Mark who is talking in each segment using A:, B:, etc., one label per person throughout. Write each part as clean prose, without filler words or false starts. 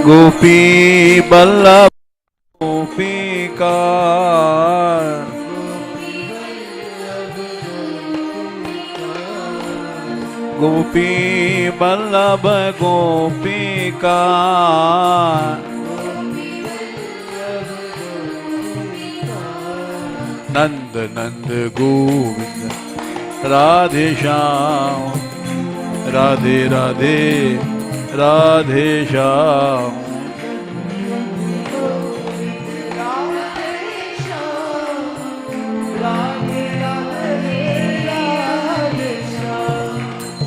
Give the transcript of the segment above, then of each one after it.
A: गोपी बल्लभ गोपिकार गोपी बल्लभ गोपिकार नंद नंद गोविंद राधे श्याम राधे राधे राधे श्याम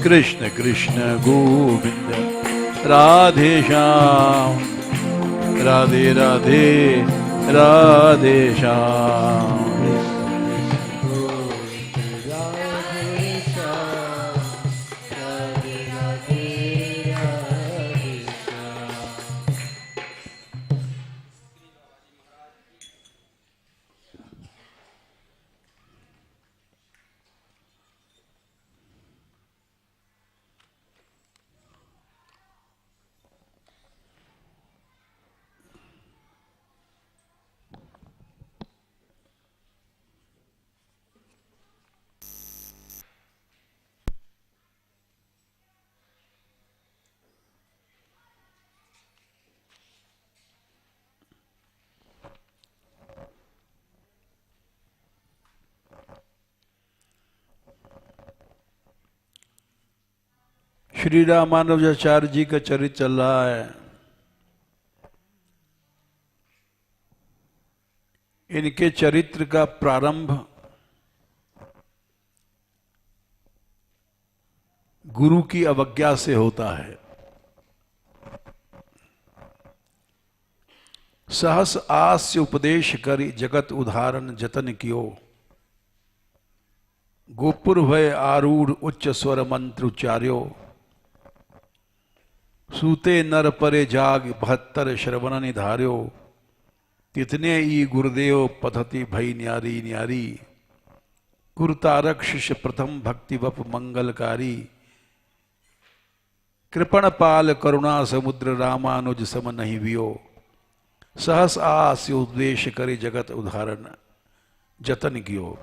A: कृष्ण कृष्ण गोविंद राधे श्याम राधे राधे राधे श्याम श्री रामानुजाचार्य जी का चरित्र चल रहा है। इनके चरित्र का प्रारंभ गुरु की अवज्ञा से होता है। सहस आस्य उपदेश करी जगत उदाहरण जतन कियो गोपुर भय आरूढ़ उच्च स्वर मंत्र उच्चार्यो सूते नर परे जाग 72 श्रवण निधार्यो तितने ई गुरुदेव पद्धति भई न्यारी न्यारी गुरु तारक शिष्य प्रथम भक्ति वप मंगलकारी कृपण पाल करुणा समुद्र रामानुज सम नहीं वियो सहस आस्य उपदेश करे जगत उदाहरण जतन कियो।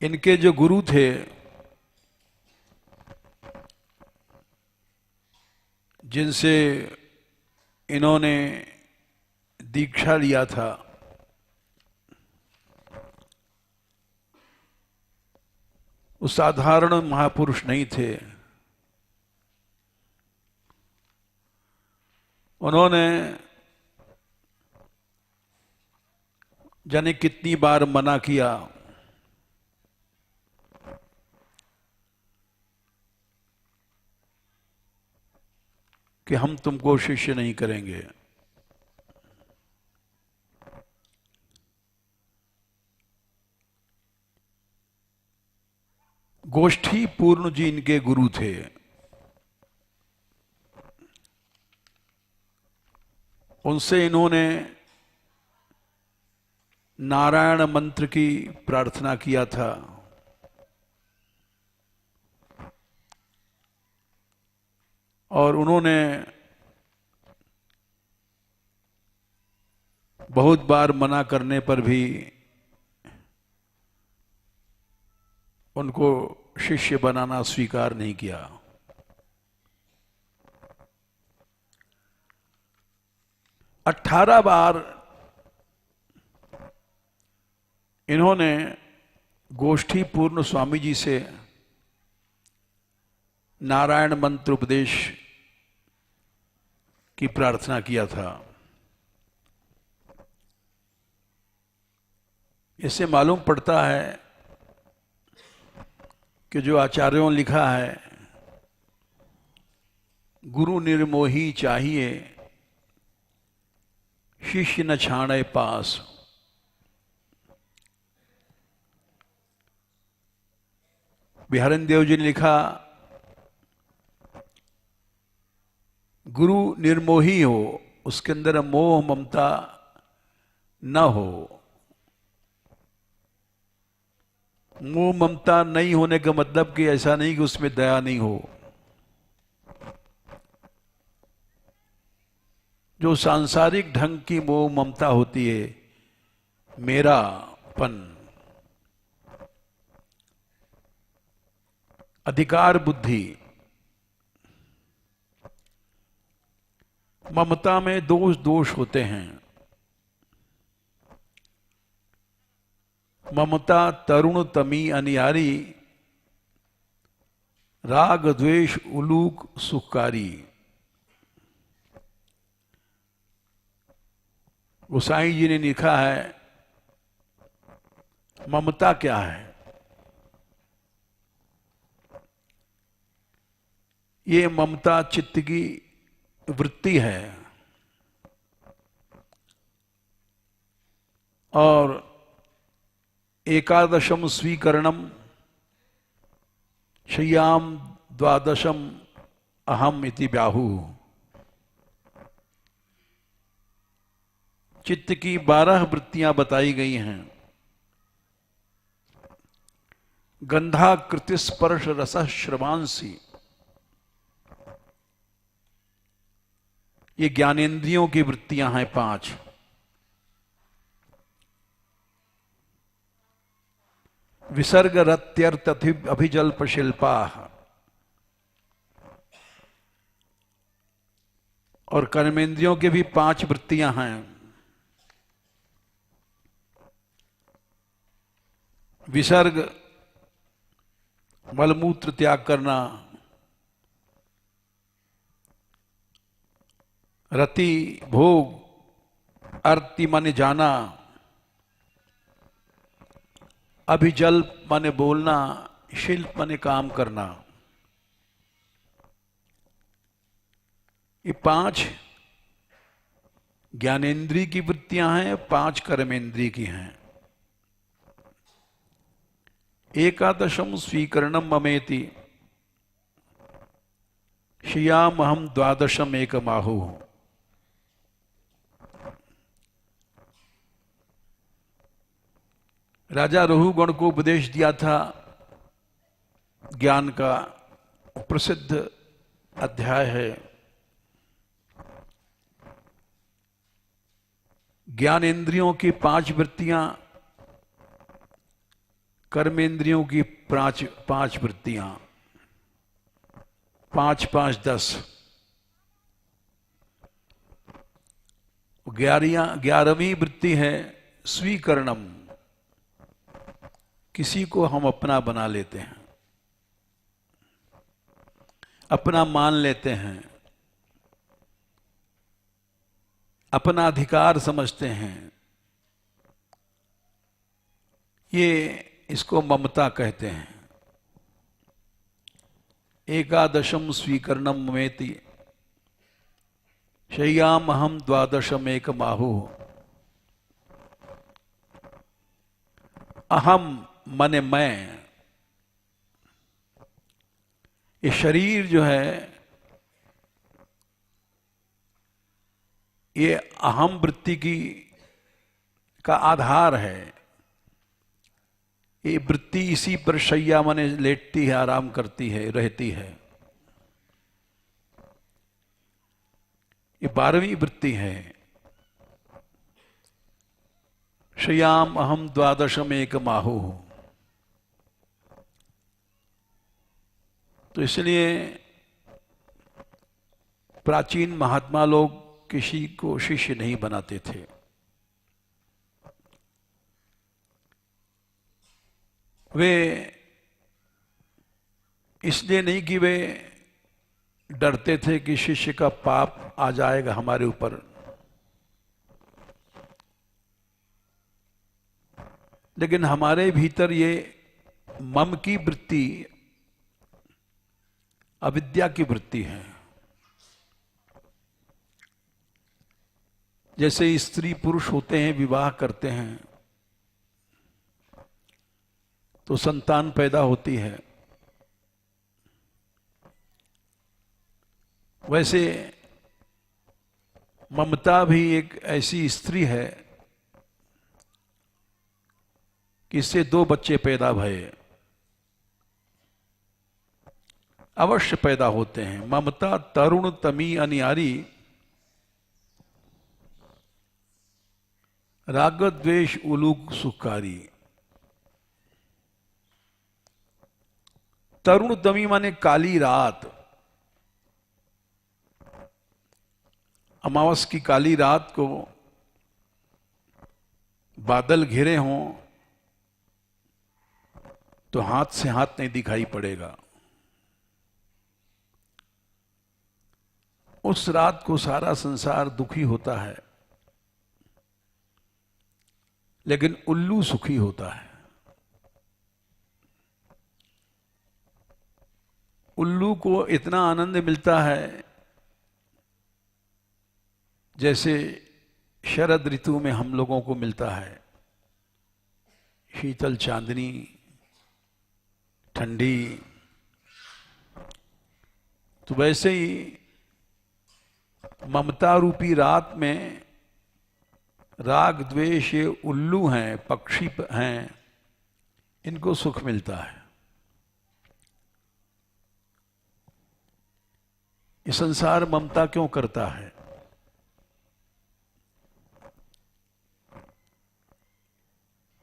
A: इनके जो गुरु थे जिनसे इन्होंने दीक्षा लिया था वो साधारण महापुरुष नहीं थे। उन्होंने जाने कितनी बार मना किया कि हम तुमको शिष्य नहीं करेंगे। गोष्ठी पूर्ण जी इनके गुरु थे। उनसे इन्होंने नारायण मंत्र की प्रार्थना किया था। और उन्होंने बहुत बार मना करने पर भी उनको शिष्य बनाना स्वीकार नहीं किया। अठारह बार इन्होंने गोष्ठी पूर्ण स्वामी जी से नारायण मंत्र उपदेश की प्रार्थना किया था। इससे मालूम पड़ता है कि जो आचार्यों ने लिखा है गुरु निर्मोही चाहिए शिष्य न छाणे पास। बिहारी देव जी ने लिखा गुरु निर्मोही हो उसके अंदर मोह ममता न हो मोह ममता नहीं होने का मतलब कि ऐसा नहीं कि उसमें दया नहीं हो। जो सांसारिक ढंग की मोह ममता होती है, मेरापन, अधिकार बुद्धि, ममता में दोष होते हैं। ममता तरुण तमी अनियारी, राग द्वेष उलूक सुखकारी। गोसाई जी ने लिखा है, ममता क्या है? ये ममता चित्त की वृत्ति है और एकादशम स्वीकरणम शय्याम द्वादशम अहम इति ब्याहु। चित्त की 12 वृत्तियां बताई गई हैं। गंधा कृति स्पर्श रस श्रवांसी, ये ज्ञानेंद्रियों की वृत्तियां हैं 5। विसर्ग रत्यर्थ अभिजल्प शिल्पा, और कर्मेंद्रियों की भी 5 वृत्तियां हैं। विसर्ग मलमूत्र त्याग करना, रति भोग अर्ति माने जाना, अभिजल्प माने बोलना, शिल्प माने काम करना। ये 5 ज्ञानेंद्रिय की वृत्तियां हैं, 5 कर्मेंद्रिय की हैं। एकादशम स्वीकरणम ममेति श्रियाम अहम द्वादशम एकमाहु। राजा रहुगण को उपदेश दिया था ज्ञान का, प्रसिद्ध अध्याय है। ज्ञानेंद्रियों की 5 वृत्तियां, कर्मेंद्रियों की 5 वृत्तियां, 5 5 10। 11वीं वृत्ति है स्वीकरणम, किसी को हम अपना बना लेते हैं, अपना मान लेते हैं, अपना अधिकार समझते हैं। ये इसको ममता कहते हैं। एकादशम स्वीकरणम ममेति शय्याम अहम द्वादशम एकमाहु। अहम माने मैं। ये शरीर जो है, ये अहम वृत्ति का आधार है। ये वृत्ति इसी पर शैया माने लेटती है, आराम करती है, रहती है। ये 12वीं वृत्ति है। शय्याम अहम द्वादशम एकमाहु। तो इसलिए प्राचीन महात्मा लोग किसी को शिष्य नहीं बनाते थे। वे इसलिए नहीं कि वे डरते थे कि शिष्य का पाप आ जाएगा हमारे ऊपर, लेकिन हमारे भीतर ये मम की वृत्ति अविद्या की वृत्ति है। जैसे स्त्री पुरुष होते हैं, विवाह करते हैं तो संतान पैदा होती है, वैसे ममता भी एक ऐसी स्त्री है कि इससे 2 बच्चे पैदा भये, अवश्य पैदा होते हैं। ममता तरुण तमी अनियारी, राग द्वेष उलूक सुकारी। तरुण तमी माने काली रात, अमावस की काली रात को बादल घिरे हों तो हाथ से हाथ नहीं दिखाई पड़ेगा। उस रात को सारा संसार दुखी होता है, लेकिन उल्लू सुखी होता है। उल्लू को इतना आनंद मिलता है जैसे शरद ऋतु में हम लोगों को मिलता है, शीतल चांदनी, ठंडी। तो वैसे ही ममता रूपी रात में राग द्वेष ये उल्लू हैं, पक्षी हैं, इनको सुख मिलता है। ये संसार ममता क्यों करता है?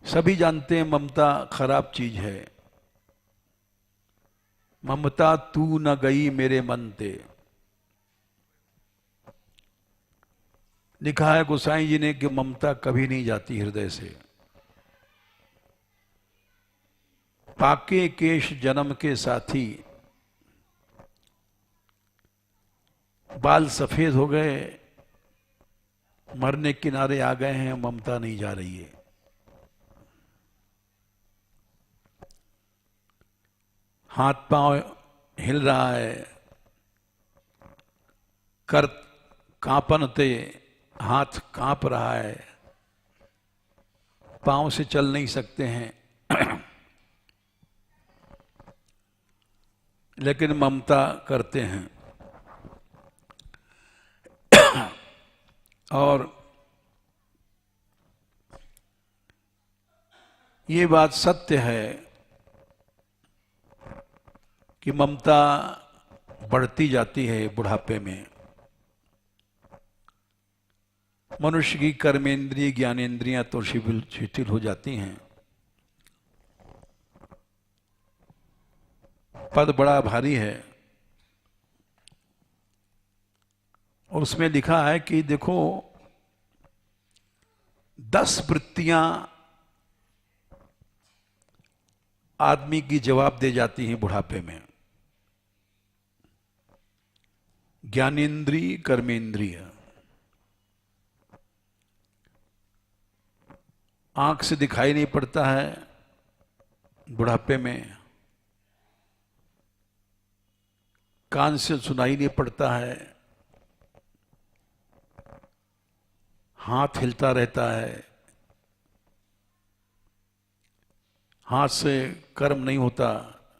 A: सभी जानते हैं ममता खराब चीज है। ममता तू न गई मेरे मन ते, लिखा है गोसाई जी ने कि ममता कभी नहीं जाती हृदय से। पाके केश जन्म के साथी, बाल सफेद हो गए, मरने किनारे आ गए हैं, ममता नहीं जा रही है। हाथ पांव हिल रहा है, कर कांपन ते हाथ कांप रहा है, पांव से चल नहीं सकते हैं लेकिन ममता करते हैं। और ये बात सत्य है कि ममता बढ़ती जाती है बुढ़ापे में। मनुष्य की कर्मेंद्रिय ज्ञानेंद्रियां तो शिथिल हो जाती हैं। पद बड़ा भारी है और उसमें लिखा है कि देखो 10 वृत्तियां आदमी की जवाब दे जाती हैं बुढ़ापे में। ज्ञानेंद्रिय, कर्मेंद्रिय। आंख से दिखाई नहीं पड़ता है बुढ़ापे में, कान से सुनाई नहीं पड़ता है, हाथ हिलता रहता है, हाथ से कर्म नहीं होता,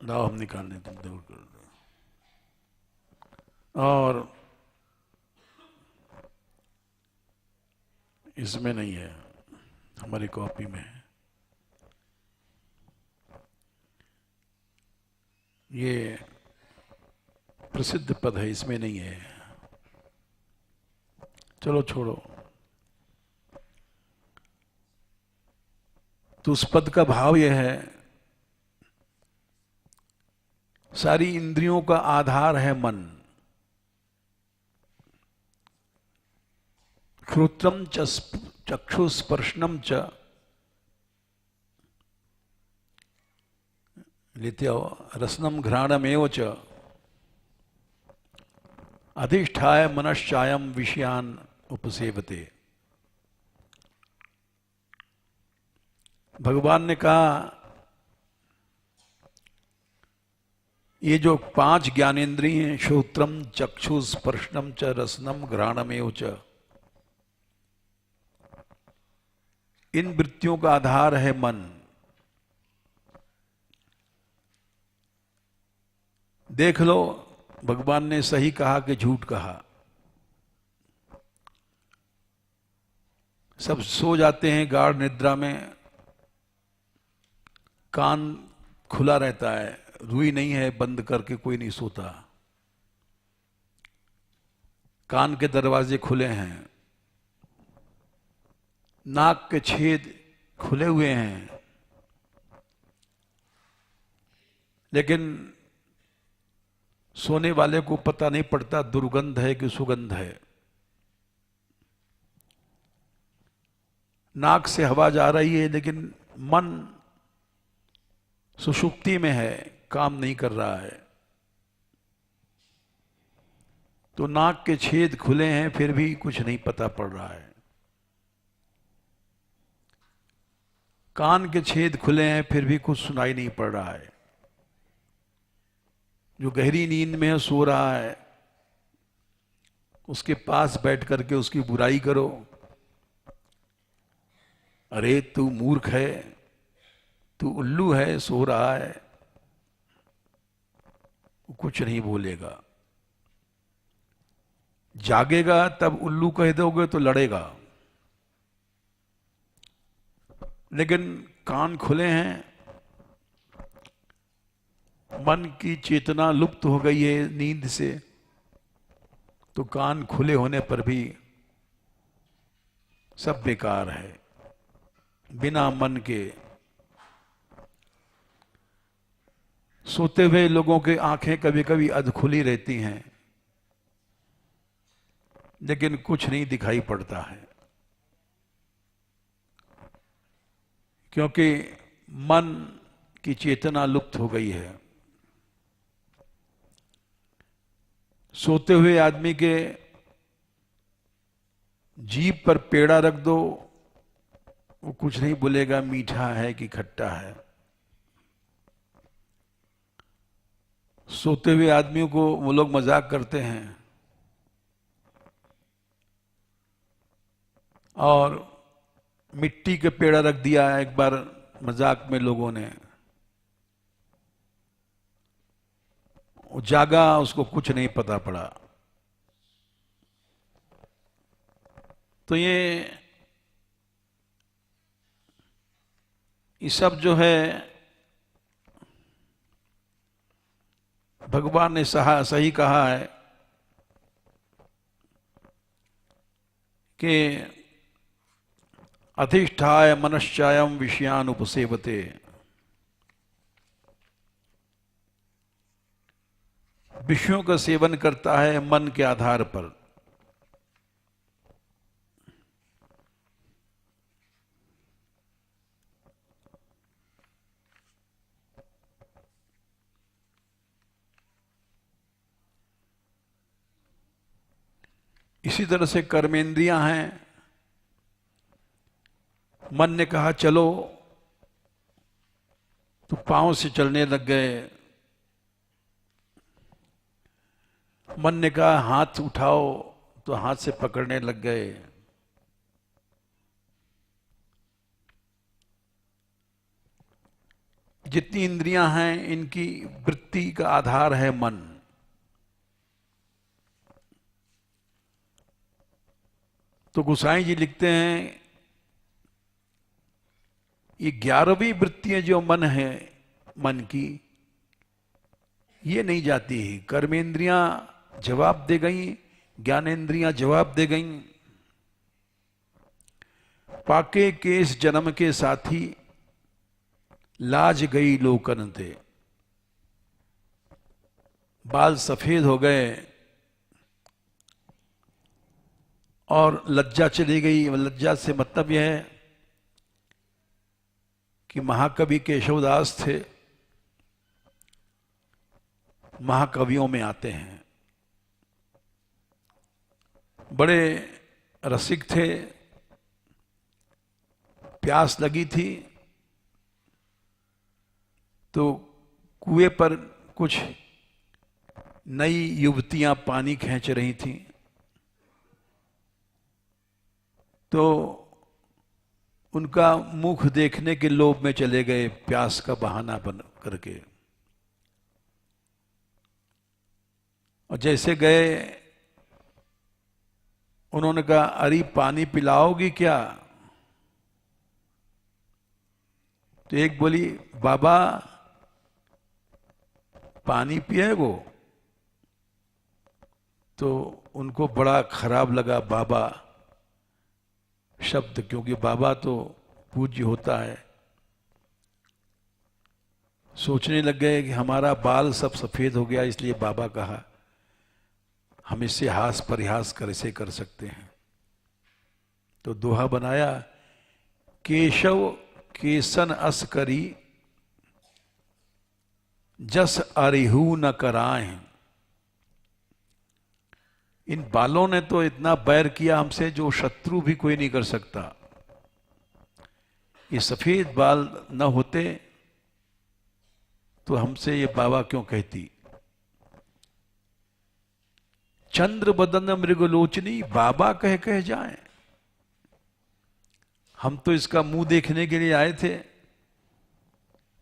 A: लाओ हम निकालने तुम दूर कर दो। और इसमें नहीं है, हमारी कॉपी में है। ये प्रसिद्ध पद है, इसमें नहीं है। चलो छोड़ो। तो उस पद का भाव यह है, सारी इंद्रियों का आधार है मन। श्रोत्रम च चक्षुस्पर्शनम च लित्यो रसनम घ्राणमेव च अधिष्ठाय मनश्चायम विषयान उपसेवते। भगवान ने कहा ये जो 5 ज्ञानेंद्रिय हैं, श्रोत्रम चक्षु स्पर्शनम च रसनम घ्राणमेव च, इन वृत्तियों का आधार है मन। देख लो भगवान ने सही कहा कि झूठ कहा। सब सो जाते हैं गाढ़ निद्रा में, कान खुला रहता है, रुई नहीं है, बंद करके कोई नहीं सोता। कान के दरवाजे खुले हैं, नाक के छेद खुले हुए हैं, लेकिन सोने वाले को पता नहीं पड़ता दुर्गंध है कि सुगंध है। नाक से हवा जा रही है लेकिन मन सुषुप्ति में है, काम नहीं कर रहा है। तो नाक के छेद खुले हैं फिर भी कुछ नहीं पता पड़ रहा है। कान के छेद खुले हैं फिर भी कुछ सुनाई नहीं पड़ रहा है। जो गहरी नींद में है, सो रहा है, उसके पास बैठ करके उसकी बुराई करो, अरे तू मूर्ख है, तू उल्लू है, सो रहा है, वो कुछ नहीं बोलेगा। जागेगा तब उल्लू कह दोगे तो लड़ेगा, लेकिन कान खुले हैं, मन की चेतना लुप्त हो गई है नींद से, तो कान खुले होने पर भी सब बेकार है। बिना मन के सोते हुए लोगों की आंखें कभी कभी अध खुली रहती हैं, लेकिन कुछ नहीं दिखाई पड़ता है, क्योंकि मन की चेतना लुप्त हो गई है। सोते हुए आदमी के जीभ पर पेड़ा रख दो, वो कुछ नहीं बोलेगा मीठा है कि खट्टा है। सोते हुए आदमियों को वो लोग मजाक करते हैं, और मिट्टी के पेड़ा रख दिया एक बार मजाक में लोगों ने, वो जागा, उसको कुछ नहीं पता पड़ा। तो ये सब जो है भगवान ने सही कहा है कि अधिष्ठाय मनश्चायम विषयान उपसेवते, विषयों का सेवन करता है मन के आधार पर। इसी तरह से कर्मेंद्रियां हैं। मन ने कहा चलो, तो पांव से चलने लग गए। मन ने कहा हाथ उठाओ, तो हाथ से पकड़ने लग गए। जितनी इंद्रियां हैं, इनकी वृत्ति का आधार है मन। तो गोसाई जी लिखते हैं, ये 11वीं वृत्तियां जो मन है, मन की, ये नहीं जाती है। कर्मेंद्रियां जवाब दे गई, ज्ञानेंद्रियां जवाब दे गई। पाके केस जन्म के साथी, लाज गई लोकन थे। बाल सफेद हो गए और लज्जा चली गई। लज्जा से मतलब यह है कि महाकवि केशवदास थे, महाकवियों में आते हैं, बड़े रसिक थे। प्यास लगी थी तो कुएं पर कुछ नई युवतियां पानी खींच रही थीं, तो उनका मुख देखने के लोभ में चले गए, प्यास का बहाना बन करके। और जैसे गए, उन्होंने कहा अरे पानी पिलाओगी क्या? तो एक बोली, बाबा पानी पिएगो? तो उनको बड़ा खराब लगा बाबा शब्द, क्योंकि बाबा तो पूज्य होता है। सोचने लग गए कि हमारा बाल सब सफेद हो गया इसलिए बाबा कहा, हम इससे हास परिहास कैसे कर सकते हैं। तो दोहा बनाया, केशव केसन अस करी, जस अरिहू न कराए। इन बालों ने तो इतना बैर किया हमसे जो शत्रु भी कोई नहीं कर सकता। ये सफेद बाल न होते तो हमसे ये बाबा क्यों कहती। चंद्र बदन मृगलोचनी, बाबा कह कह जाए। हम तो इसका मुंह देखने के लिए आए थे।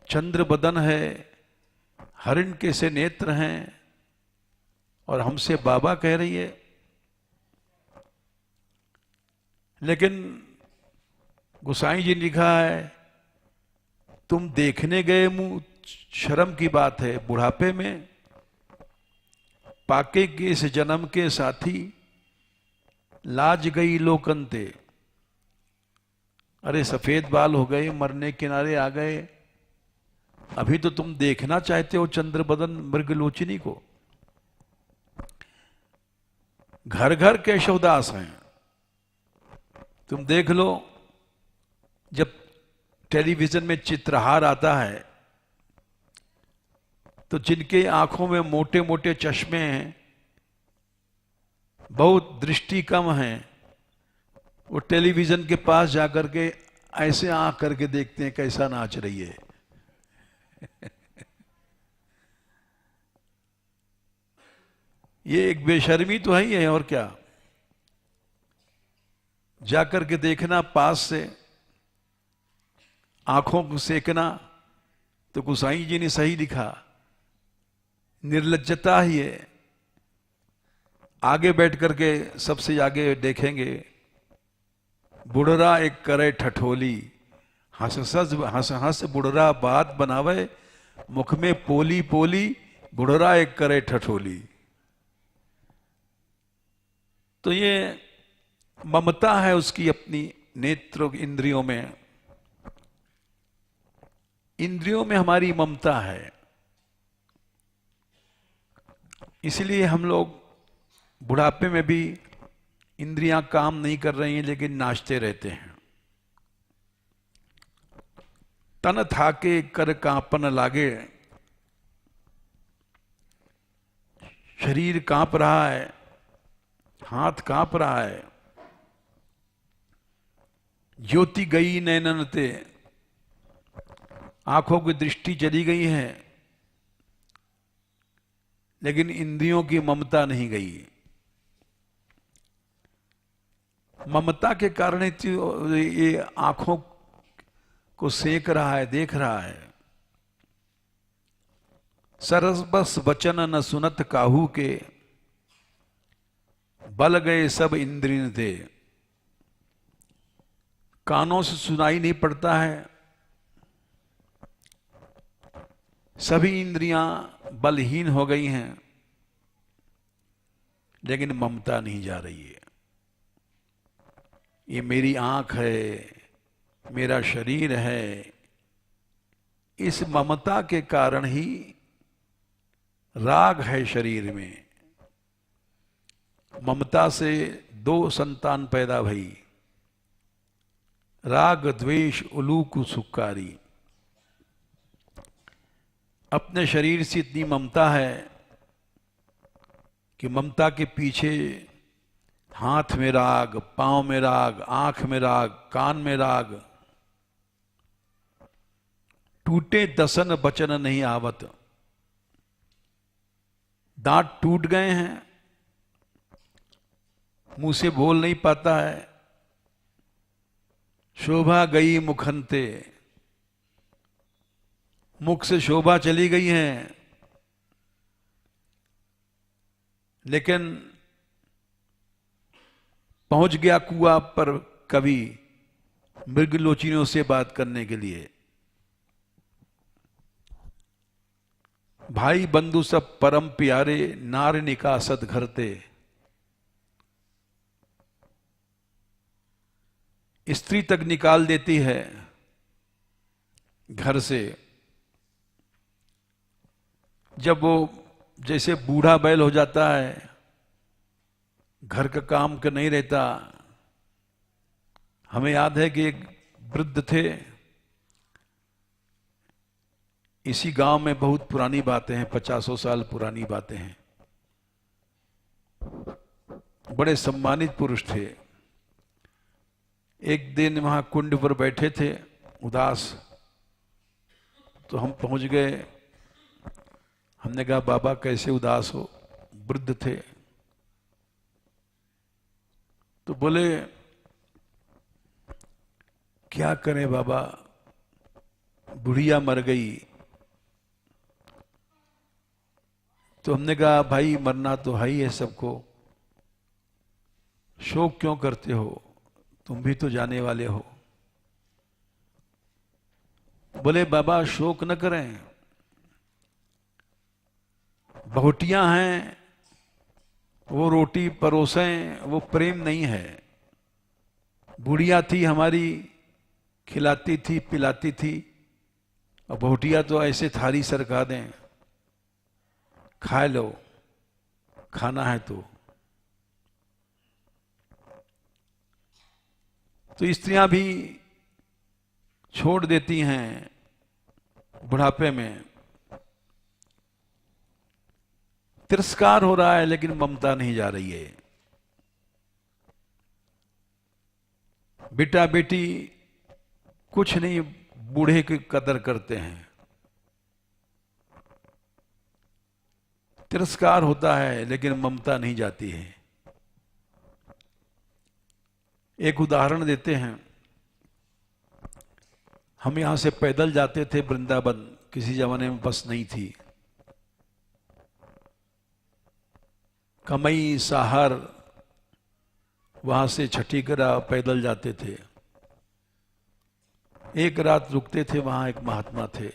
A: चंद्र बदन है, हरिण के से नेत्र हैं, और हमसे बाबा कह रही है। लेकिन गोसाई जी ने लिखा है, तुम देखने गए मुंह, शर्म की बात है। बुढ़ापे में पाके के इस जन्म के साथी, लाज गई लोकंते। अरे सफेद बाल हो गए, मरने किनारे आ गए, अभी तो तुम देखना चाहते हो चंद्र बदन मृगलोचनी को। घर घर केशवदास हैं। तुम देख लो, जब टेलीविजन में चित्रहार आता है तो जिनके आंखों में मोटे मोटे चश्मे हैं, बहुत दृष्टि कम है, वो टेलीविजन के पास जाकर के ऐसे आंख करके देखते हैं कैसा नाच रही है। ये एक बेशर्मी तो है ही है, और क्या। जाकर के देखना पास से, आंखों को सेकना। तो गोसाई जी ने सही लिखा, निर्लज्जता ही है। आगे बैठ करके सबसे आगे देखेंगे, बुढ़रा एक करे ठठोली, हंस हंस हंस बुढ़रा बात बनावे, मुख में पोली पोली, बुढ़रा एक करे ठठोली। तो ये ममता है उसकी अपनी नेत्र इंद्रियों में। इंद्रियों में हमारी ममता है, इसलिए हम लोग बुढ़ापे में भी इंद्रियां काम नहीं कर रही हैं, लेकिन नाचते रहते हैं। तन थाके कर कांपन लागे, शरीर कांप रहा है, हाथ कांप रहा है। ज्योति गई नैनन ते, आंखों की दृष्टि चली गई है, लेकिन इंद्रियों की ममता नहीं गई। ममता के कारण ये आंखों को सेक रहा है, देख रहा है। सरस बस वचन न सुनत काहू के, बल गए सब इंद्रिय थे। कानों से सुनाई नहीं पड़ता है, सभी इंद्रियां बलहीन हो गई हैं, लेकिन ममता नहीं जा रही है। ये मेरी आंख है, मेरा शरीर है, इस ममता के कारण ही राग है शरीर में। ममता से 2 संतान पैदा भई, राग द्वेष उलूक सुकारी। अपने शरीर से इतनी ममता है कि ममता के पीछे हाथ में राग, पांव में राग, आंख में राग, कान में राग। टूटे दसन बचन नहीं आवत, दांत टूट गए हैं, मुंह से बोल नहीं पाता है। शोभा गई मुखंते, मुख से शोभा चली गई है, लेकिन पहुंच गया कुआं पर कभी मृगलोचनियों से बात करने के लिए। भाई बंधु सब परम प्यारे, नार निकासत घरते। स्त्री तक निकाल देती है घर से जब वो जैसे बूढ़ा बैल हो जाता है, घर का काम का नहीं रहता। हमें याद है कि एक वृद्ध थे, इसी गांव में, बहुत पुरानी बातें हैं, 50 साल पुरानी बातें हैं। बड़े सम्मानित पुरुष थे। एक दिन वहां कुंड पर बैठे थे उदास, तो हम पहुंच गए। हमने कहा बाबा कैसे उदास हो? वृद्ध थे। तो बोले क्या करें बाबा, बुढ़िया मर गई। तो हमने कहा भाई मरना तो है ही है सबको, शोक क्यों करते हो, तुम भी तो जाने वाले हो। बोले बाबा शोक न करें, बहुटियां हैं, वो रोटी परोसें, वो प्रेम नहीं है। बुढ़िया थी हमारी, खिलाती थी पिलाती थी, और बहुटिया तो ऐसे थाली सरका दें, खा लो, खाना है तो स्त्रियां भी छोड़ देती हैं बुढ़ापे में। तिरस्कार हो रहा है लेकिन ममता नहीं जा रही है। बेटा बेटी कुछ नहीं, बूढ़े की कदर करते हैं। तिरस्कार होता है लेकिन ममता नहीं जाती है। एक उदाहरण देते हैं। हम यहां से पैदल जाते थे वृंदावन, किसी जमाने में बस नहीं थी। कमई साहर वहां से छठीगढ़ पैदल जाते थे। एक रात रुकते थे, वहां एक महात्मा थे,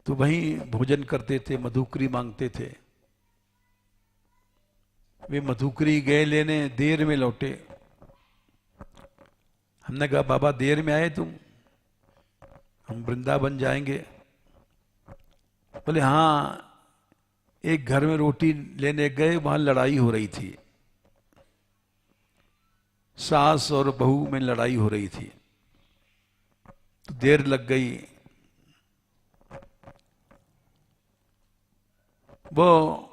A: तो वहीं भोजन करते थे, मधुकरी मांगते थे। वे मधुकरी गए लेने, देर में लौटे। हमने कहा बाबा देर में आए तुम, हम वृंदावन जाएंगे। बोले हाँ, एक घर में रोटी लेने गए, वहां लड़ाई हो रही थी, सास और बहू में लड़ाई हो रही थी, तो देर लग गई। वो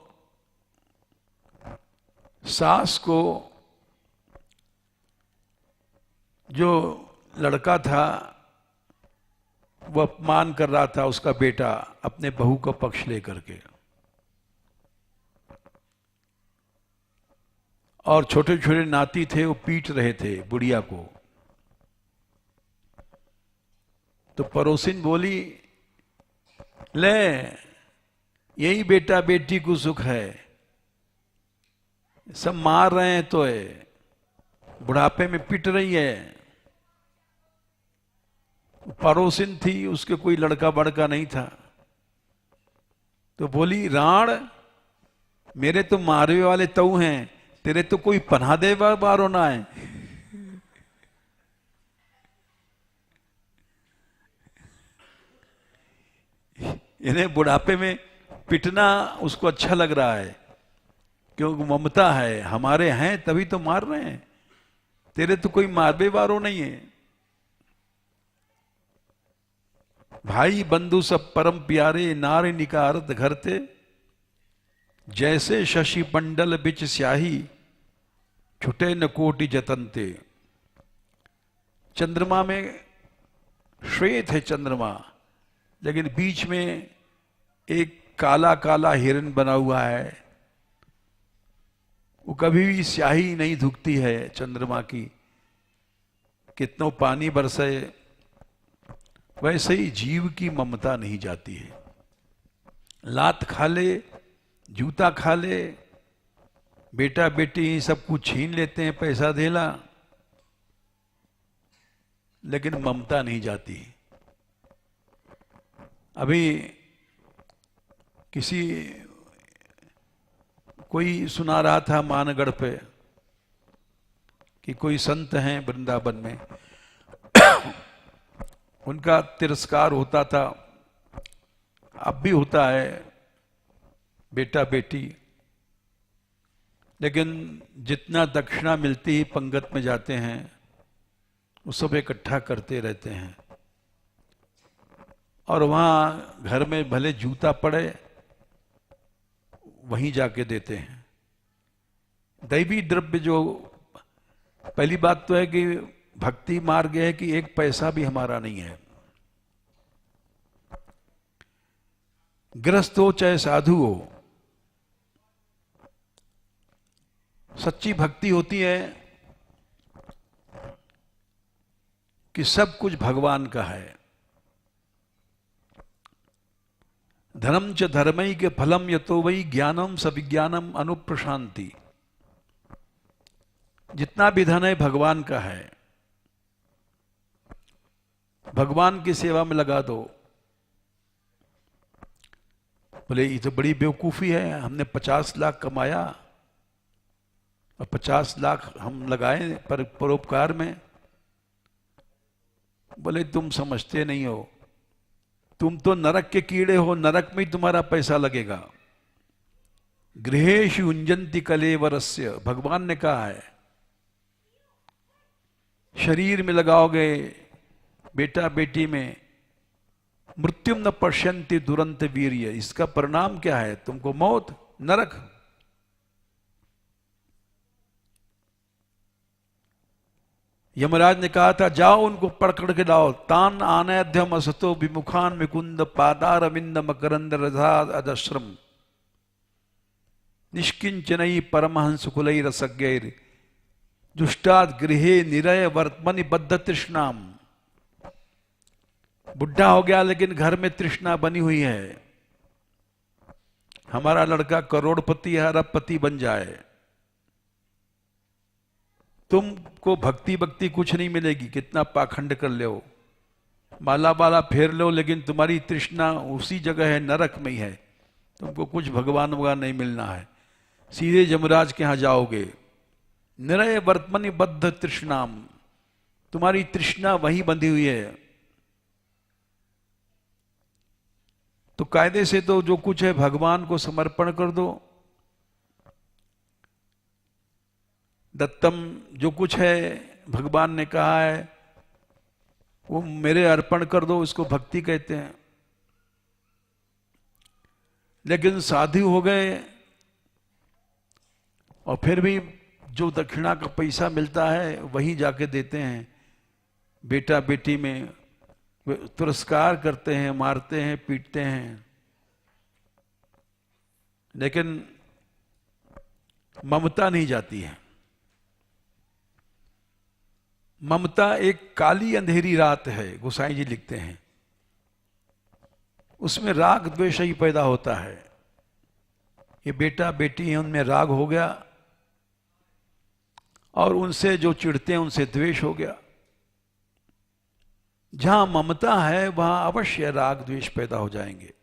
A: सास को जो लड़का था वो अपमान कर रहा था, उसका बेटा, अपने बहू का पक्ष लेकर के। और छोटे छोटे नाती थे, वो पीट रहे थे बुढ़िया को। तो पड़ोसिन बोली ले, यही बेटा बेटी को सुख है, सब मार रहे हैं तो है, बुढ़ापे में पिट रही है। पड़ोसिन थी, उसके कोई लड़का बड़का नहीं था। तो बोली राण, मेरे तो मारवे वाले तऊ हैं, तेरे तो कोई पनाह दे बारो ना है। इन्हें बुढ़ापे में पिटना उसको अच्छा लग रहा है, क्योंकि ममता है, हमारे हैं तभी तो मार रहे हैं, तेरे तो कोई मारबे वारो नहीं है। भाई बंधु सब परम प्यारे, नारी निकारत घरते। जैसे शशि पंडल बिच स्याही, छुटे न कोटि जतनते। चंद्रमा में श्वेत है चंद्रमा, लेकिन बीच में एक काला काला हिरन बना हुआ है। वो कभी भी स्याही नहीं धुकती है चंद्रमा की, कितनों पानी बरसे, वैसे ही जीव की ममता नहीं जाती है। लात खा ले, जूता खा ले, बेटा बेटी सब कुछ छीन लेते हैं, पैसा देला, लेकिन ममता नहीं जाती। अभी कोई सुना रहा था मानगढ़ पे कि कोई संत हैं वृंदावन में, उनका तिरस्कार होता था, अब भी होता है, बेटा बेटी, लेकिन जितना दक्षिणा मिलती ही पंगत में जाते हैं वो सब इकट्ठा करते रहते हैं, और वहाँ घर में भले जूता पड़े वहीं जाके देते हैं। दैवी द्रव्य जो, पहली बात तो है कि भक्ति मार्ग है कि एक पैसा भी हमारा नहीं है। गृहस्थ हो चाहे साधु हो, सच्ची भक्ति होती है कि सब कुछ भगवान का है। धर्म च धर्मई के फलम यतो वही ज्ञानम सविज्ञानम अनुप्रशांति। जितना भी धन है भगवान का है, भगवान की सेवा में लगा दो। बोले ये तो बड़ी बेवकूफी है, हमने 50 लाख कमाया और 50 लाख हम लगाए परोपकार में। बोले तुम समझते नहीं हो, तुम तो नरक के कीड़े हो, नरक में ही तुम्हारा पैसा लगेगा। गृहेषु युञ्जन्ति कलेवरस्य, भगवान ने कहा है। शरीर में लगाओगे, बेटा बेटी में, मृत्युम न पश्यन्ति दुरंत वीर्य, इसका परिणाम क्या है? तुमको मौत, नरक। यमराज ने कहा था जाओ उनको पकड़ के लाओ। तान आनैध्यम असतो विमुखान मुकुंद पादारविंद मकरंद रथाद अदश्रम निष्किंचनई परमहंस कुलई रसज्ञैर दुष्टाद गृहे निरय वर्तमनि बद्ध तृष्णाम। बुढ़ा हो गया लेकिन घर में तृष्णा बनी हुई है, हमारा लड़का करोड़पति है, अरबपति बन जाए। तुमको भक्ति भक्ति कुछ नहीं मिलेगी, कितना पाखंड कर लो, माला बाला फेर लो, लेकिन तुम्हारी तृष्णा उसी जगह है, नरक में ही है। तुमको कुछ भगवान वगैरह नहीं मिलना है, सीधे यमराज के यहां जाओगे। निरय वर्तमनि बद्ध तृष्णाम, तुम्हारी तृष्णा वहीं बंधी हुई है। तो कायदे से तो जो कुछ है भगवान को समर्पण कर दो। दत्तम, जो कुछ है भगवान ने कहा है वो मेरे अर्पण कर दो, इसको भक्ति कहते हैं। लेकिन साधु हो गए और फिर भी जो दक्षिणा का पैसा मिलता है वहीं जाके देते हैं। बेटा बेटी में तिरस्कार करते हैं, मारते हैं, पीटते हैं। लेकिन ममता नहीं जाती है। ममता एक काली अंधेरी रात है, गोसाई जी लिखते हैं, उसमें राग द्वेष ही पैदा होता है। ये बेटा बेटी है, उनमें राग हो गया और उनसे जो चिढ़ते हैं उनसे द्वेष हो गया। जहां ममता है वहां अवश्य राग द्वेष पैदा हो जाएंगे।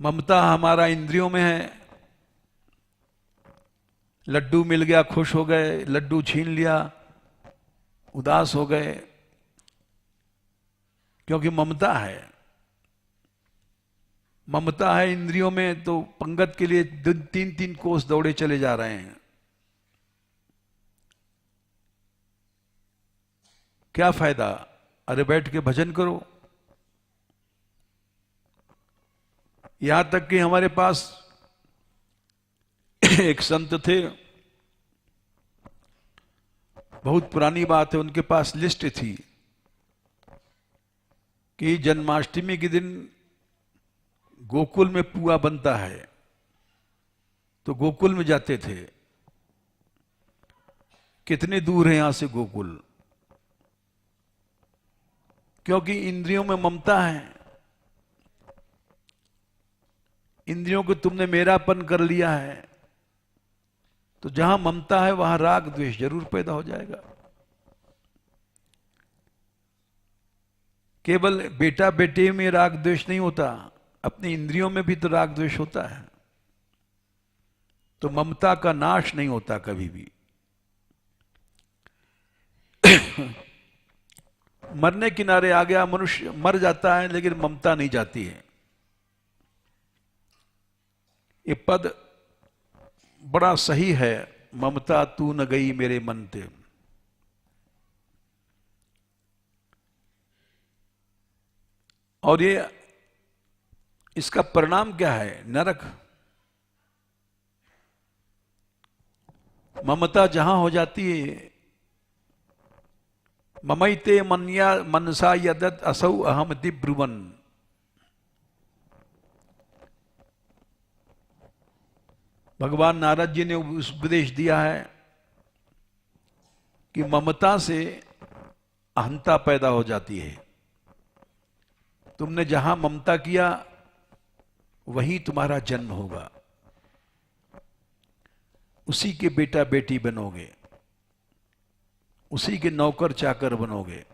A: ममता हमारा इंद्रियों में है। लड्डू मिल गया खुश हो गए, लड्डू छीन लिया उदास हो गए, क्योंकि ममता है। ममता है इंद्रियों में, तो पंगत के लिए 3-3 कोस दौड़े चले जा रहे हैं। क्या फायदा? अरे बैठ के भजन करो। यहां तक कि हमारे पास एक संत थे, बहुत पुरानी बात है, उनके पास लिस्ट थी कि जन्माष्टमी के दिन गोकुल में पुआ बनता है, तो गोकुल में जाते थे। कितने दूर है यहां से गोकुल? क्योंकि इंद्रियों में ममता है। इंद्रियों को तुमने मेरापन कर लिया है, तो जहां ममता है वहां राग द्वेष जरूर पैदा हो जाएगा। केवल बेटा बेटे में राग द्वेष नहीं होता, अपनी इंद्रियों में भी तो राग द्वेष होता है। तो ममता का नाश नहीं होता कभी भी। मरने किनारे आ गया मनुष्य, मर जाता है लेकिन ममता नहीं जाती है। ये पद बड़ा सही है, ममता तू न गई मेरे मन ते। और ये इसका परिणाम क्या है? नरक। ममता जहां हो जाती है, ममैते मन्या मनसा यदत असौ अहम दिब्रुवन, भगवान नारद जी ने उपदेश दिया है कि ममता से अहंता पैदा हो जाती है। तुमने जहां ममता किया वहीं तुम्हारा जन्म होगा, उसी के बेटा बेटी बनोगे, उसी के नौकर चाकर बनोगे।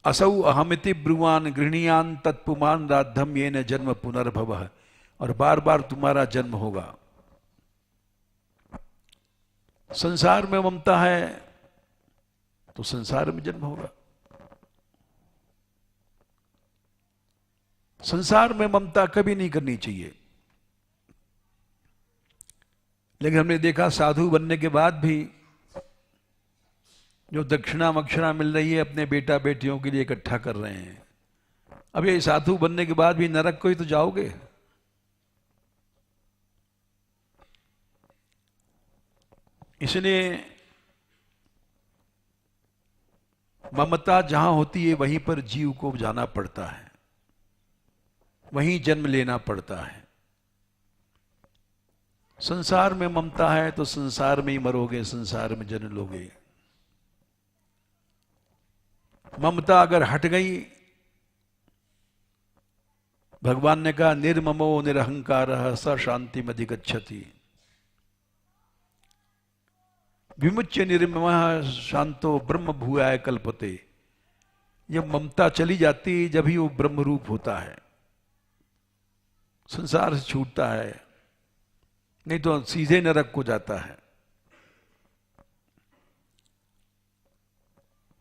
A: असौ अहमिति ब्रुवान गृहणीयान तत्पुमान राधम ये न जन्म पुनर्भव, और बार बार तुम्हारा जन्म होगा। संसार में ममता है तो संसार में जन्म होगा। संसार में ममता कभी नहीं करनी चाहिए। लेकिन हमने देखा साधु बनने के बाद भी जो दक्षिणा मक्षिणा मिल रही है अपने बेटा बेटियों के लिए इकट्ठा कर रहे हैं। अब ये साधु बनने के बाद भी नरक को ही तो जाओगे। इसलिए ममता जहां होती है वहीं पर जीव को जाना पड़ता है, वहीं जन्म लेना पड़ता है। संसार में ममता है तो संसार में ही मरोगे, संसार में जन्म लोगे। ममता अगर हट गई, भगवान ने कहा निर्ममो निरहंकार स शांति मधिगच्छति, विमुच्य निर्ममः शांतो ब्रह्म भूयाय कल्पते। जब ममता चली जाती जब ही वो ब्रह्म रूप होता है, संसार से छूटता है, नहीं तो सीधे नरक को जाता है।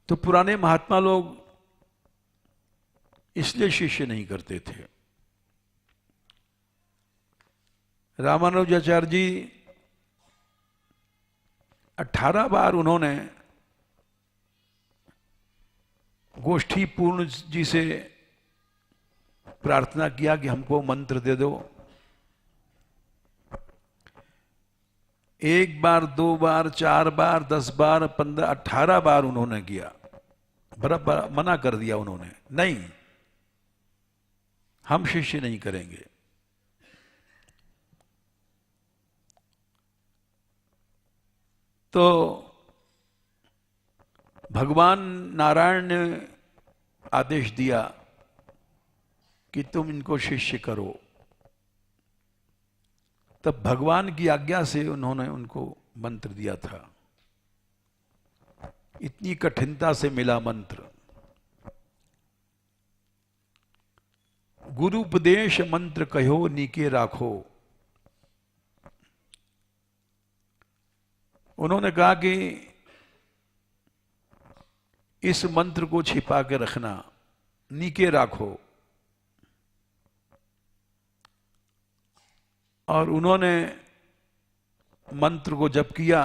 A: तो पुराने महात्मा लोग इसलिए शिष्य नहीं करते थे। रामानुजाचार्य जी 18 बार उन्होंने गोष्ठी पूर्ण जी से प्रार्थना किया कि हमको मंत्र दे दो। 1 बार, 2 बार, 4 बार, 10 बार, 15, 18 बार उन्होंने किया। बराबर मना कर दिया उन्होंने, नहीं हम शिष्य नहीं करेंगे। तो भगवान नारायण ने आदेश दिया कि तुम इनको शिष्य करो। तब भगवान की आज्ञा से उन्होंने उनको मंत्र दिया था। इतनी कठिनता से मिला मंत्र। गुरु उपदेश मंत्र कहो नीके राखो। उन्होंने कहा कि इस मंत्र को छिपा के रखना, नीके राखो। और उन्होंने मंत्र को जप किया।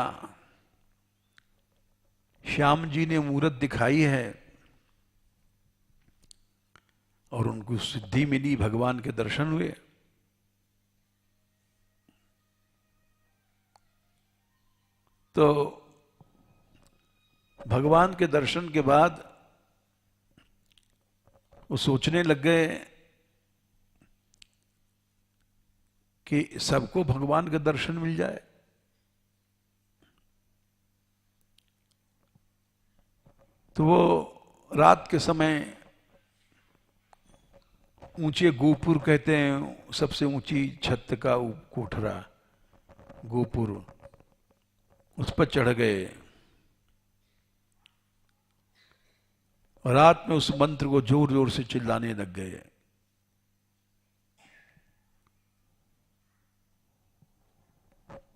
A: श्याम जी ने मूरत दिखाई है और उनको सिद्धि मिली, भगवान के दर्शन हुए। तो भगवान के दर्शन के बाद वो सोचने लग गए कि सबको भगवान का दर्शन मिल जाए। तो वो रात के समय ऊंचे गोपुर कहते हैं, सबसे ऊंची छत का कोठरा गोपुर, उस पर चढ़ गए। और रात में उस मंत्र को जोर जोर से चिल्लाने लग गए।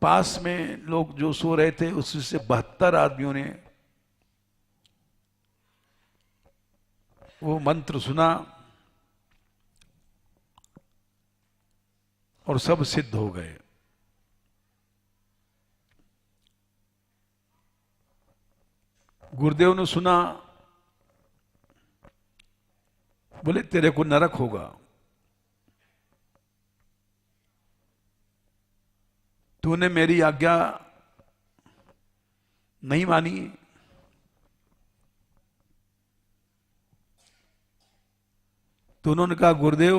A: पास में लोग जो सो रहे थे उसमें से 72 आदमियों ने वो मंत्र सुना और सब सिद्ध हो गए। गुरुदेव ने सुना, बोले तेरे को नरक होगा, तूने मेरी आज्ञा नहीं मानी। तो उन्होंने कहा गुरुदेव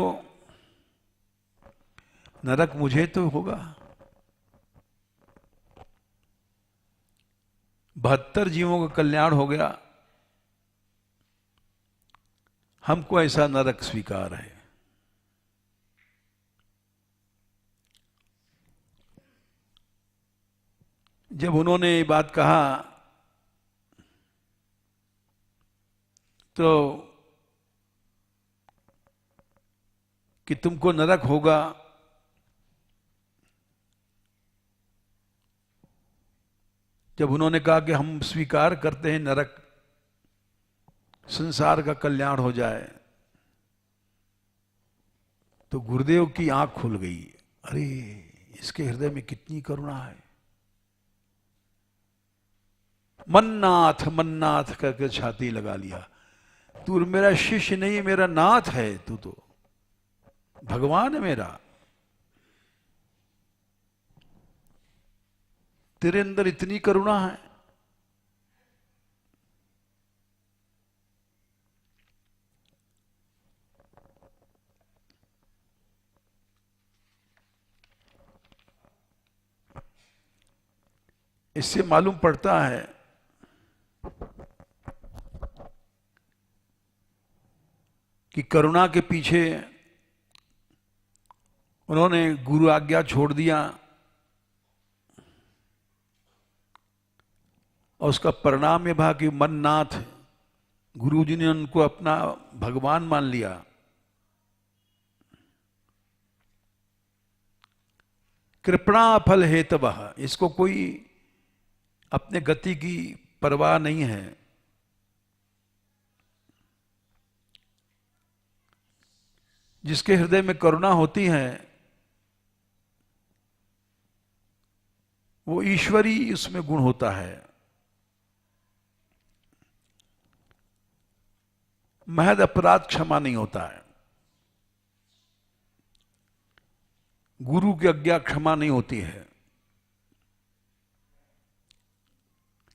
A: नरक मुझे तो होगा, 72 जीवों का कल्याण हो गया, हमको ऐसा नरक स्वीकार है। जब उन्होंने ये बात कहा तो कि तुमको नरक होगा, जब उन्होंने कहा कि हम स्वीकार करते हैं नरक, संसार का कल्याण हो जाए, तो गुरुदेव की आंख खुल गई। अरे इसके हृदय में कितनी करुणा है। मन्नाथ मन्नाथ करके छाती लगा लिया। तू मेरा शिष्य नहीं, मेरा नाथ है, तू तो भगवान है मेरा। तेरे अंदर इतनी करुणा है। इससे मालूम पड़ता है कि करुणा के पीछे उन्होंने गुरु आज्ञा छोड़ दिया और उसका परिणाम यह था कि मननाथ गुरु जी ने उनको अपना भगवान मान लिया। कृपणा फल हेतवः, इसको कोई अपने गति की परवाह नहीं है। जिसके हृदय में करुणा होती है वो ईश्वरी उसमें गुण होता है। महज अपराध क्षमा नहीं होता है, गुरु की आज्ञा क्षमा नहीं होती है।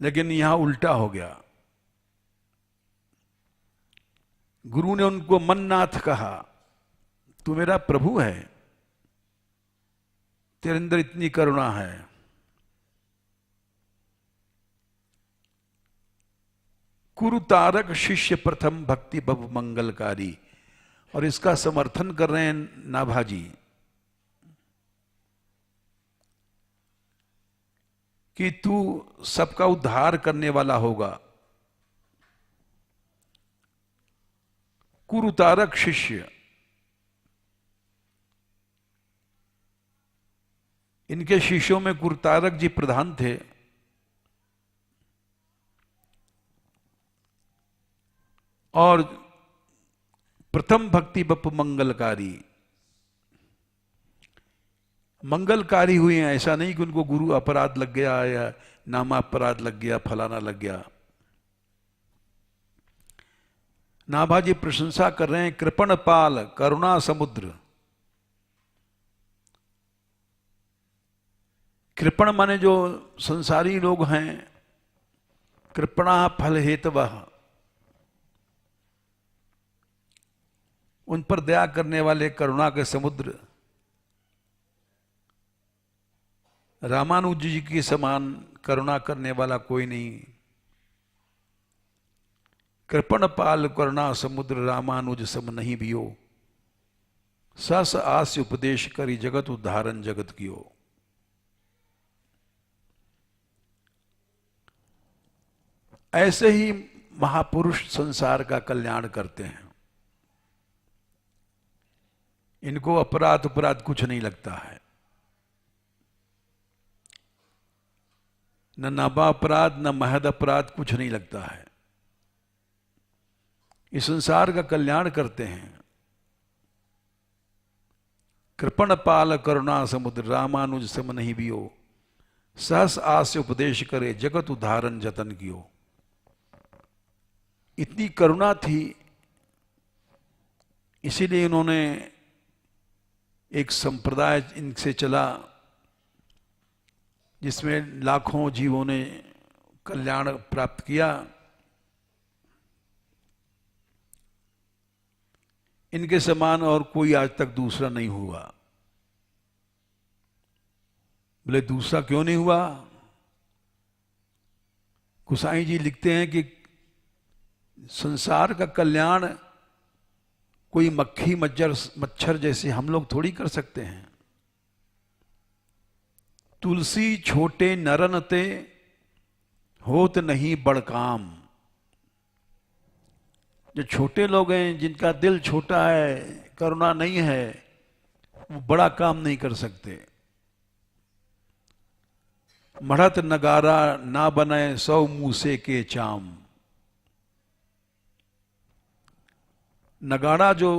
A: लेकिन यहां उल्टा हो गया। गुरु ने उनको मन्नाथ कहा, तू मेरा प्रभु है, तेरे अंदर इतनी करुणा है। कुरु तारक शिष्य प्रथम भक्ति भव मंगलकारी। और इसका समर्थन कर रहे हैं नाभाजी कि तू सबका उद्धार करने वाला होगा। कुरु तारक शिष्य, इनके शिष्यों में गुरु तारक जी प्रधान थे। और प्रथम भक्ति बप मंगलकारी, मंगलकारी हुए हैं। ऐसा नहीं कि उनको गुरु अपराध लग गया या नामा अपराध लग गया, फलाना लग गया। नाभाजी प्रशंसा कर रहे हैं। कृपण पाल करुणा समुद्र। कृपण माने जो संसारी लोग हैं, कृपणा फल हेतवः, उन पर दया करने वाले करुणा के समुद्र। रामानुज जी के समान करुणा करने वाला कोई नहीं। कृपण पाल करुणा समुद्र रामानुज सम नहीं बियो। सस आस्य उपदेश करी जगत उद्धारण जगत कियो। ऐसे ही महापुरुष संसार का कल्याण करते हैं। इनको अपराध अपराध कुछ नहीं लगता है, न नाबा अपराध न महद अपराध कुछ नहीं लगता है। इस संसार का कल्याण करते हैं। कृपण पाल करुणा समुद्र रामानुज सम नहीं बियो, सहस आस उपदेश करे जगत उदाहरण जतन कियो। इतनी करुणा थी, इसीलिए इन्होंने एक संप्रदाय इनसे चला जिसमें लाखों जीवों ने कल्याण प्राप्त किया। इनके समान और कोई आज तक दूसरा नहीं हुआ। बोले दूसरा क्यों नहीं हुआ? गोसाई जी लिखते हैं कि संसार का कल्याण कोई मक्खी मच्छर जैसे हम लोग थोड़ी कर सकते हैं। तुलसी छोटे नरन ते होत नहीं बड़ काम। जो छोटे लोग हैं, जिनका दिल छोटा है, करुणा नहीं है, वो बड़ा काम नहीं कर सकते। मढ़त नगारा ना बने 100 मूसे के चाम। नगाड़ा जो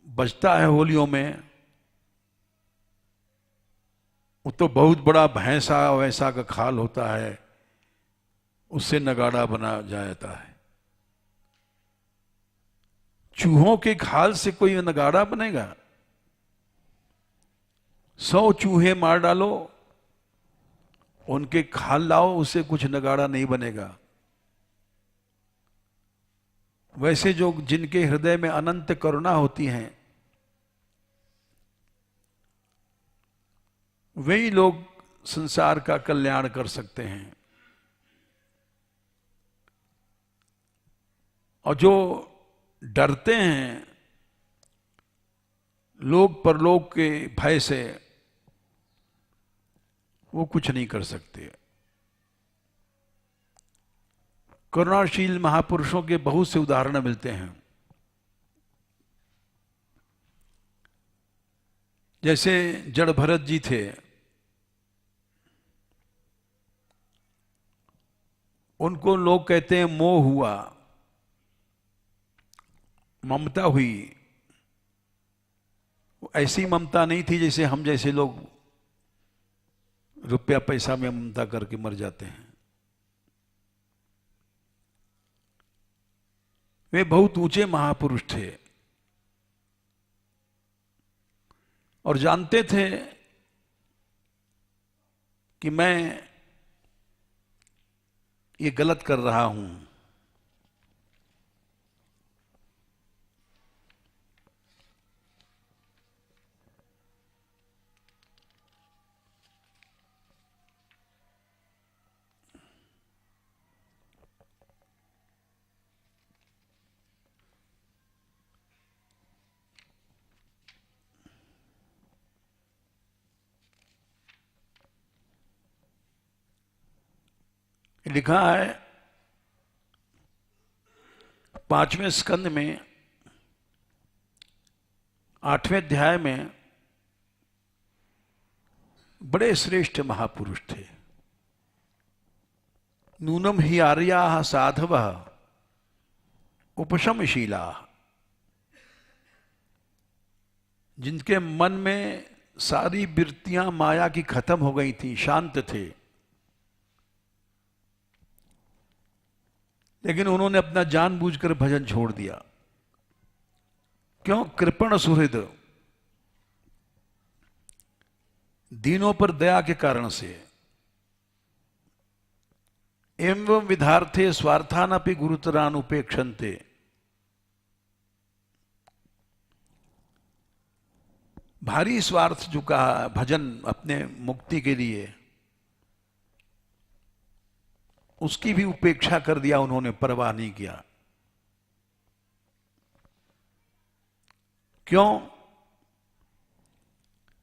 A: बजता है होलियों में, वो तो बहुत बड़ा भैंसा वैसा का खाल होता है, उससे नगाड़ा बना जाता है। चूहों के खाल से कोई नगाड़ा बनेगा? 100 चूहे मार डालो, उनके खाल लाओ, उससे कुछ नगाड़ा नहीं बनेगा। वैसे जो जिनके हृदय में अनंत करुणा होती है, वही लोग संसार का कल्याण कर सकते हैं। और जो डरते हैं लोग परलोक के भय से, वो कुछ नहीं कर सकते। करुणाशील महापुरुषों के बहुत से उदाहरण मिलते हैं। जैसे जड़ भरत जी थे, उनको लोग कहते हैं मोह हुआ, ममता हुई। ऐसी ममता नहीं थी जैसे हम जैसे लोग रुपया पैसा में ममता करके मर जाते हैं। वे बहुत ऊंचे महापुरुष थे और जानते थे कि मैं ये गलत कर रहा हूं। लिखा है 5वें स्कंद में 8वें अध्याय में, बड़े श्रेष्ठ महापुरुष थे। नूनम ही आर्या साधव उपशमशीला। जिनके मन में सारी वृत्तियां माया की खत्म हो गई थी, शांत थे, लेकिन उन्होंने अपना जानबूझकर भजन छोड़ दिया। क्यों? कृपण सुहृद, दीनों पर दया के कारण से। एवं विधार्थे स्वार्थानपि गुरुतरान उपेक्षन्ते। भारी स्वार्थ जो कहा भजन अपने मुक्ति के लिए, उसकी भी उपेक्षा कर दिया उन्होंने, परवाह नहीं किया। क्यों?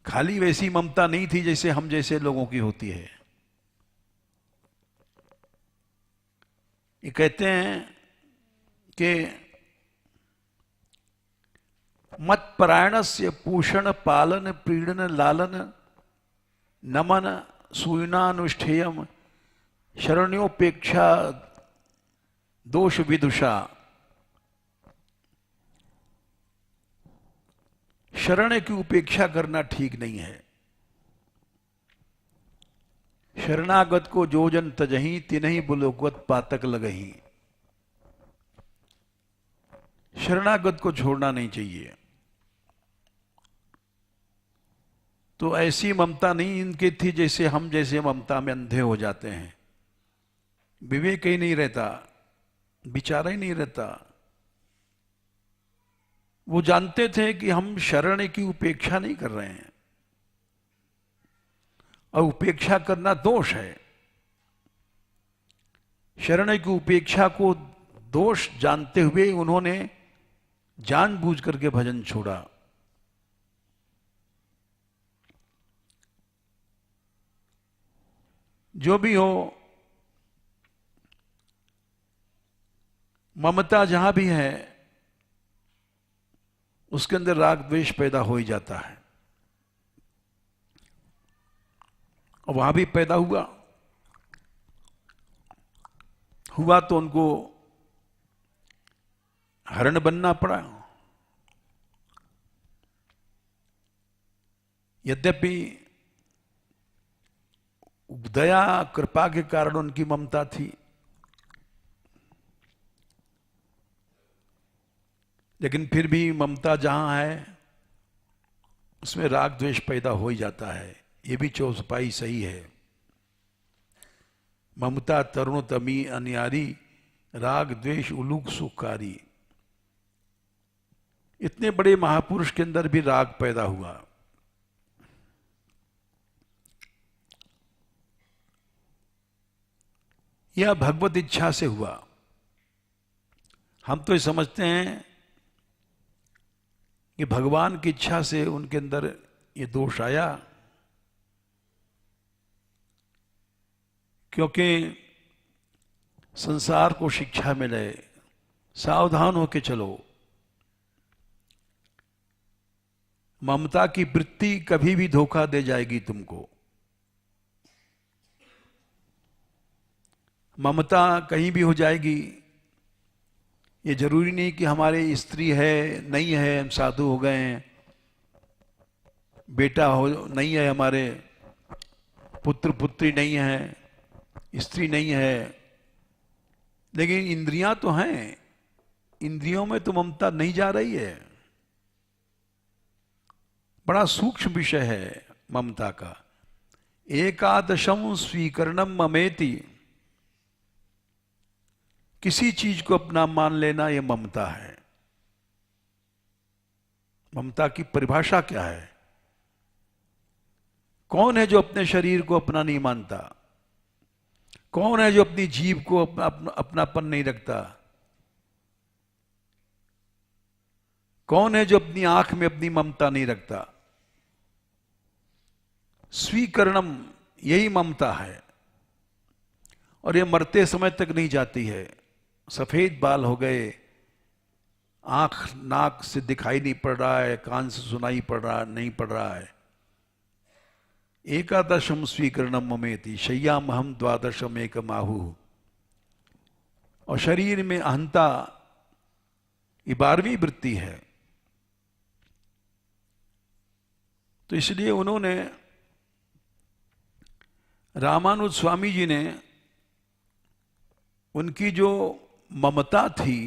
A: खाली वैसी ममता नहीं थी जैसे हम जैसे लोगों की होती है। ये कहते हैं कि मत परायणस्य पूषण पालन प्रीणन लालन नमन सूयनानुष्ठेयम शरण्योपेक्षा दोष विदुषा। शरण की उपेक्षा करना ठीक नहीं है। शरणागत को जो जन तजही तिन्ही बुलोकवत पातक लगही। शरणागत को छोड़ना नहीं चाहिए। तो ऐसी ममता नहीं इनकी थी जैसे हम जैसे ममता में अंधे हो जाते हैं। विवेक ही नहीं रहता, विचार ही नहीं रहता। वो जानते थे कि हम शरण की उपेक्षा नहीं कर रहे हैं और उपेक्षा करना दोष है। शरण की उपेक्षा को दोष जानते हुए उन्होंने जानबूझ करके भजन छोड़ा। जो भी हो, ममता जहां भी है उसके अंदर राग द्वेष पैदा हो ही जाता है। और वहां भी पैदा हुआ तो उनको हरण बनना पड़ा। यद्यपि दया कृपा के कारण उनकी ममता थी, लेकिन फिर भी ममता जहां है उसमें राग द्वेष पैदा हो ही जाता है। ये भी चौसपाई सही है। ममता तरुण तमी अनियारी राग द्वेष उलूक सुखारी। इतने बड़े महापुरुष के अंदर भी राग पैदा हुआ। यह भगवत इच्छा से हुआ। हम तो ये समझते हैं कि भगवान की इच्छा से उनके अंदर ये दोष आया, क्योंकि संसार को शिक्षा मिले सावधान होके चलो। ममता की वृत्ति कभी भी धोखा दे जाएगी तुमको। ममता कहीं भी हो जाएगी। ये जरूरी नहीं कि हमारे स्त्री है नहीं है, हम साधु हो गए हैं, बेटा हो नहीं है, हमारे पुत्र पुत्री नहीं है, स्त्री नहीं है, लेकिन इंद्रियां तो हैं। इंद्रियों में तो ममता नहीं जा रही है। बड़ा सूक्ष्म विषय है ममता का। एकादशम स्वीकरणम ममेति। किसी चीज को अपना मान लेना यह ममता है। ममता की परिभाषा क्या है? कौन है जो अपने शरीर को अपना नहीं मानता? कौन है जो अपनी जीभ को अपनापन नहीं रखता? कौन है जो अपनी आंख में अपनी ममता नहीं रखता? स्वीकरणम, यही ममता है। और ये मरते समय तक नहीं जाती है। सफेद बाल हो गए, आंख नाक से दिखाई नहीं पड़ रहा है, कान से सुनाई पड़ रहा नहीं पड़ रहा है। एकादशम स्वीकरणम ममेति शय्याम हम द्वादशम एक माहु। और शरीर में अहंता, ये 12वीं वृत्ति है। तो इसलिए उन्होंने, रामानुज स्वामी जी ने, उनकी जो ममता थी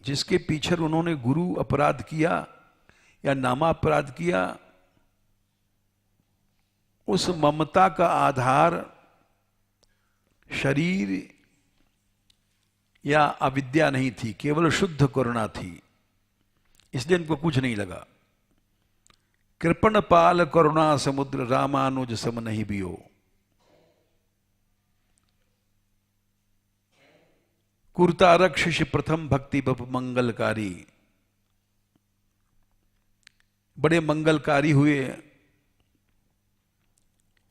A: जिसके पीछे उन्होंने गुरु अपराध किया या नामा अपराध किया, उस ममता का आधार शरीर या अविद्या नहीं थी, केवल शुद्ध करुणा थी। इसलिए इनको कुछ नहीं लगा। कृपण पाल करुणा समुद्र रामानुज सम नहीं बियो। कुरतारक शिष्य प्रथम भक्ति बप मंगलकारी। बड़े मंगलकारी हुए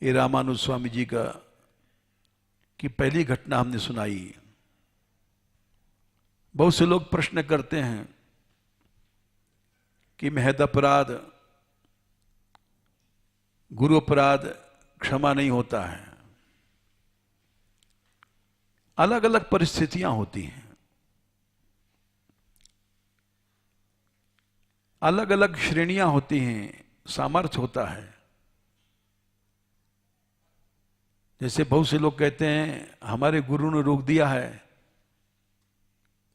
A: ये रामानुज स्वामी जी का, कि पहली घटना हमने सुनाई। बहुत से लोग प्रश्न करते हैं कि महद अपराध, गुरु अपराध क्षमा नहीं होता है। अलग अलग परिस्थितियां होती हैं, अलग अलग श्रेणियां होती हैं, सामर्थ्य होता है। जैसे बहुत से लोग कहते हैं हमारे गुरु ने रोक दिया है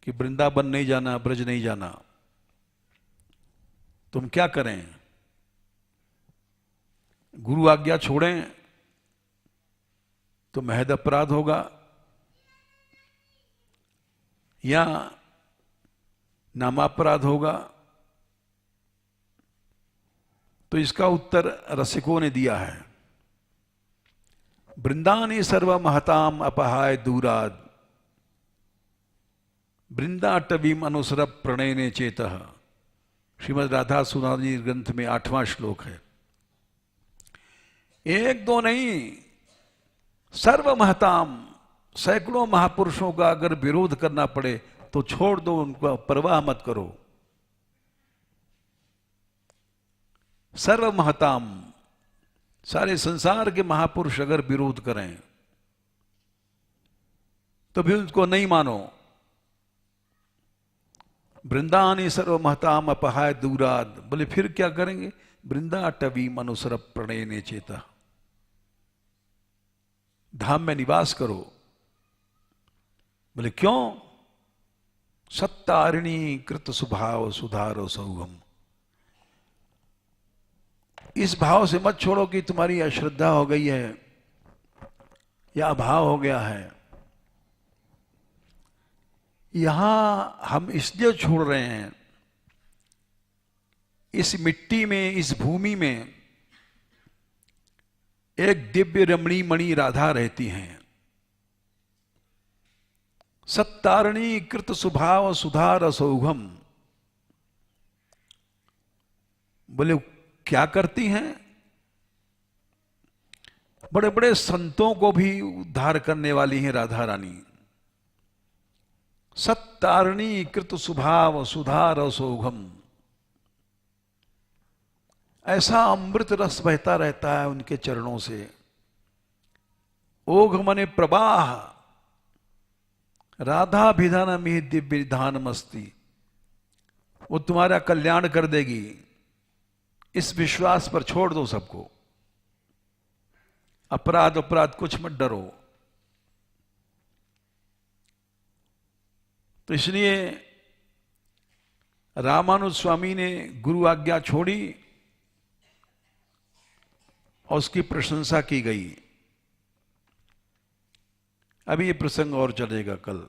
A: कि वृंदावन नहीं जाना, ब्रज नहीं जाना, तुम क्या करें? गुरु आज्ञा छोड़ें तो महद अपराध होगा या नामापराध होगा? तो इसका उत्तर रसिकों ने दिया है। वृंदानी सर्व महताम अपहाय दूराद, वृंदाटवीम अनुसर प्रणय ने चेतः। श्रीमद राधा सुधाजी ग्रंथ में 8वां श्लोक है। एक दो नहीं, सर्व महताम, सैकड़ों महापुरुषों का अगर विरोध करना पड़े तो छोड़ दो, उनका परवाह मत करो। सर्व महताम, सारे संसार के महापुरुष अगर विरोध करें तो भी उनको नहीं मानो। वृंदानी सर्व महताम अपहाय दूराद, बोले फिर क्या करेंगे? वृंदा टवीम अनुसर प्रणय ने चेता, धाम में निवास करो। बोले क्यों? सत्तारिणी कृत स्वभाव सुधारो सौगम। इस भाव से मत छोड़ो कि तुम्हारी अश्रद्धा हो गई है या अभाव हो गया है। यहां हम इसलिए छोड़ रहे हैं, इस मिट्टी में, इस भूमि में एक दिव्य रमणी मणि राधा रहती हैं। सत्तारणी कृत स्वभाव सुधार सौघम। बोले क्या करती हैं? बड़े बड़े संतों को भी उद्धार करने वाली हैं राधा रानी। सत्तारणी कृत स्वभाव सुधार सौघम। ऐसा अमृत रस बहता रहता है उनके चरणों से। ओघ मने प्रवाह, राधा भिधान में दिव्य विधान मस्ती। वो तुम्हारा कल्याण कर देगी, इस विश्वास पर छोड़ दो सबको। अपराध अपराध कुछ मत डरो। तो इसलिए रामानुज स्वामी ने गुरु आज्ञा छोड़ी और उसकी प्रशंसा की गई। अभी ये प्रसंग और चलेगा कल।